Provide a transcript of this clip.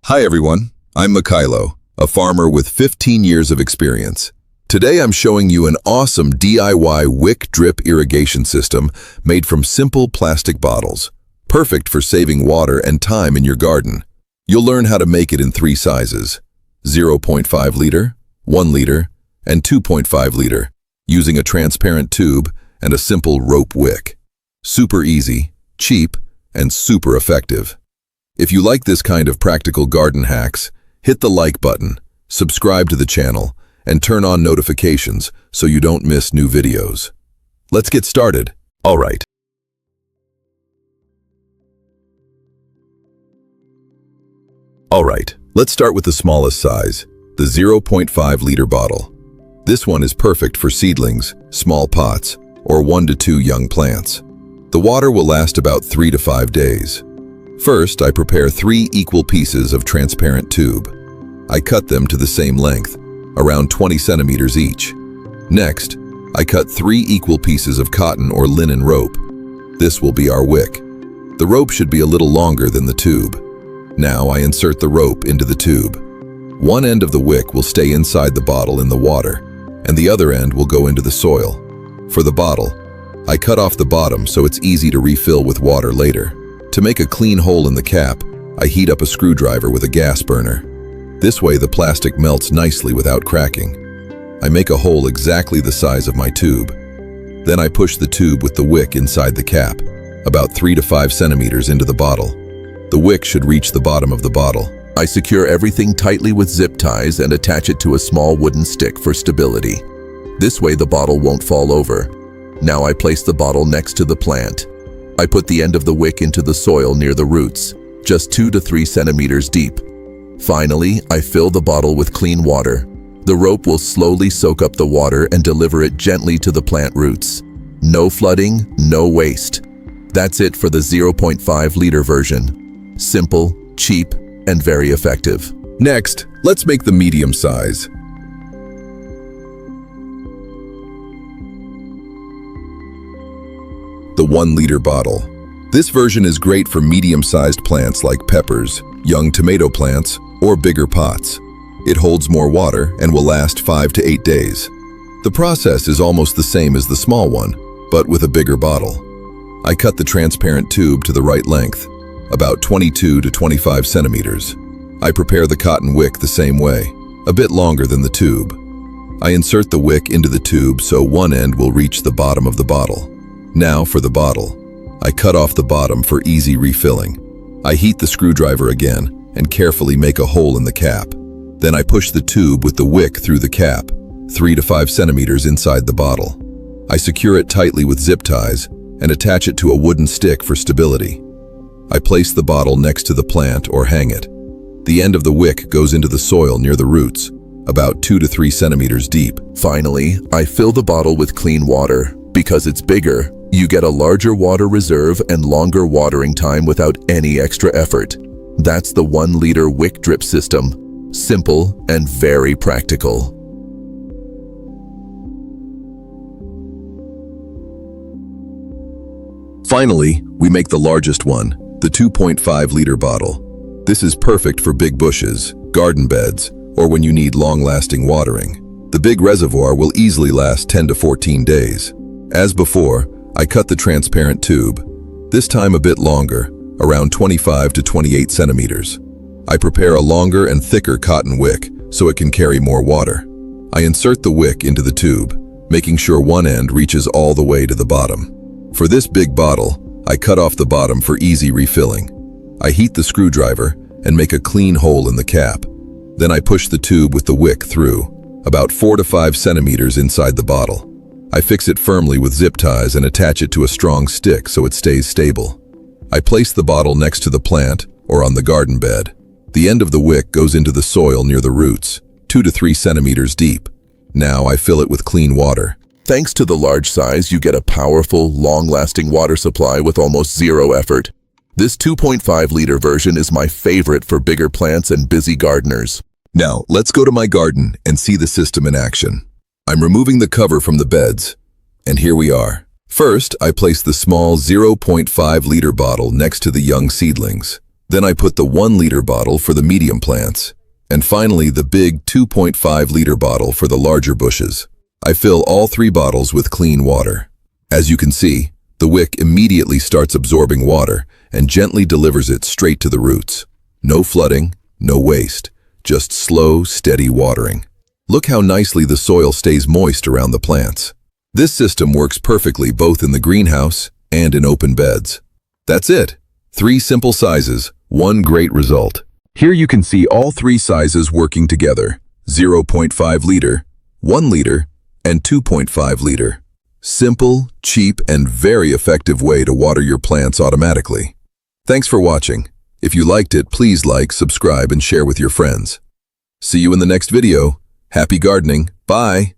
Hi everyone, I'm Mikhailo, a farmer with 15 years of experience. Today I'm showing you an awesome DIY Wick drip irrigation system made from simple plastic bottles, perfect for saving water and time in your garden. You'll learn how to make it in 3 sizes, 0.5 liter, 1 liter, and 2.5 liter, using a transparent tube and a simple rope wick. Super easy, cheap, and super effective. If you like this kind of practical garden hacks, hit the like button, subscribe to the channel, and turn on notifications so you don't miss new videos. Let's get started. Alright. Let's start with the smallest size, the 0.5 liter bottle. This one is perfect for seedlings, small pots, or 1 to 2 young plants. The water will last about 3 to 5 days. First, I prepare 3 equal pieces of transparent tube. I cut them to the same length, around 20 centimeters each. Next, I cut 3 equal pieces of cotton or linen rope. This will be our wick. The rope should be a little longer than the tube. Now I insert the rope into the tube. One end of the wick will stay inside the bottle in the water, and the other end will go into the soil. For the bottle, I cut off the bottom so it's easy to refill with water later. To make a clean hole in the cap, I heat up a screwdriver with a gas burner. This way the plastic melts nicely without cracking. I make a hole exactly the size of my tube. Then I push the tube with the wick inside the cap, about 3 to 5 centimeters into the bottle. The wick should reach the bottom of the bottle. I secure everything tightly with zip ties and attach it to a small wooden stick for stability. This way the bottle won't fall over. Now I place the bottle next to the plant. I put the end of the wick into the soil near the roots, just 2 to 3 centimeters deep. Finally, I fill the bottle with clean water. The rope will slowly soak up the water and deliver it gently to the plant roots. No flooding, no waste. That's it for the 0.5 liter version. Simple, cheap, and very effective. Next, let's make the medium size. The 1 liter bottle. This version is great for medium-sized plants like peppers, young tomato plants, or bigger pots. It holds more water and will last 5 to 8 days. The process is almost the same as the small one, but with a bigger bottle. I cut the transparent tube to the right length, about 22 to 25 centimeters. I prepare the cotton wick the same way, a bit longer than the tube. I insert the wick into the tube so one end will reach the bottom of the bottle. Now for the bottle. I cut off the bottom for easy refilling. I heat the screwdriver again and carefully make a hole in the cap. Then I push the tube with the wick through the cap, 3 to 5 centimeters inside the bottle. I secure it tightly with zip ties and attach it to a wooden stick for stability. I place the bottle next to the plant or hang it. The end of the wick goes into the soil near the roots, about 2 to 3 centimeters deep. Finally, I fill the bottle with clean water. Because it's bigger, you get a larger water reserve and longer watering time without any extra effort. That's the 1 liter wick drip system. Simple and very practical. Finally, we make the largest one, the 2.5 liter bottle. This is perfect for big bushes, garden beds, or when you need long-lasting watering. The big reservoir will easily last 10 to 14 days. As before, I cut the transparent tube, this time a bit longer, around 25 to 28 centimeters. I prepare a longer and thicker cotton wick so it can carry more water. I insert the wick into the tube, making sure one end reaches all the way to the bottom. For this big bottle, I cut off the bottom for easy refilling. I heat the screwdriver and make a clean hole in the cap. Then I push the tube with the wick through, about 4 to 5 centimeters inside the bottle. I fix it firmly with zip ties and attach it to a strong stick so it stays stable. I place the bottle next to the plant or on the garden bed. The end of the wick goes into the soil near the roots, 2 to 3 centimeters deep. Now I fill it with clean water. Thanks to the large size, you get a powerful, long-lasting water supply with almost 0 effort. This 2.5 liter version is my favorite for bigger plants and busy gardeners. Now, let's go to my garden and see the system in action. I'm removing the cover from the beds, and here we are. First, I place the small 0.5 liter bottle next to the young seedlings. Then I put the 1-liter bottle for the medium plants. And finally, the big 2.5-liter bottle for the larger bushes. I fill all 3 bottles with clean water. As you can see, the wick immediately starts absorbing water and gently delivers it straight to the roots. No flooding, no waste, just slow, steady watering. Look how nicely the soil stays moist around the plants. This system works perfectly both in the greenhouse and in open beds. That's it. 3 simple sizes, 1 great result. Here you can see all 3 sizes working together: 0.5 liter, 1 liter, and 2.5 liter. Simple, cheap, and very effective way to water your plants automatically. Thanks for watching. If you liked it, please like, subscribe, and share with your friends. See you in the next video. Happy gardening. Bye.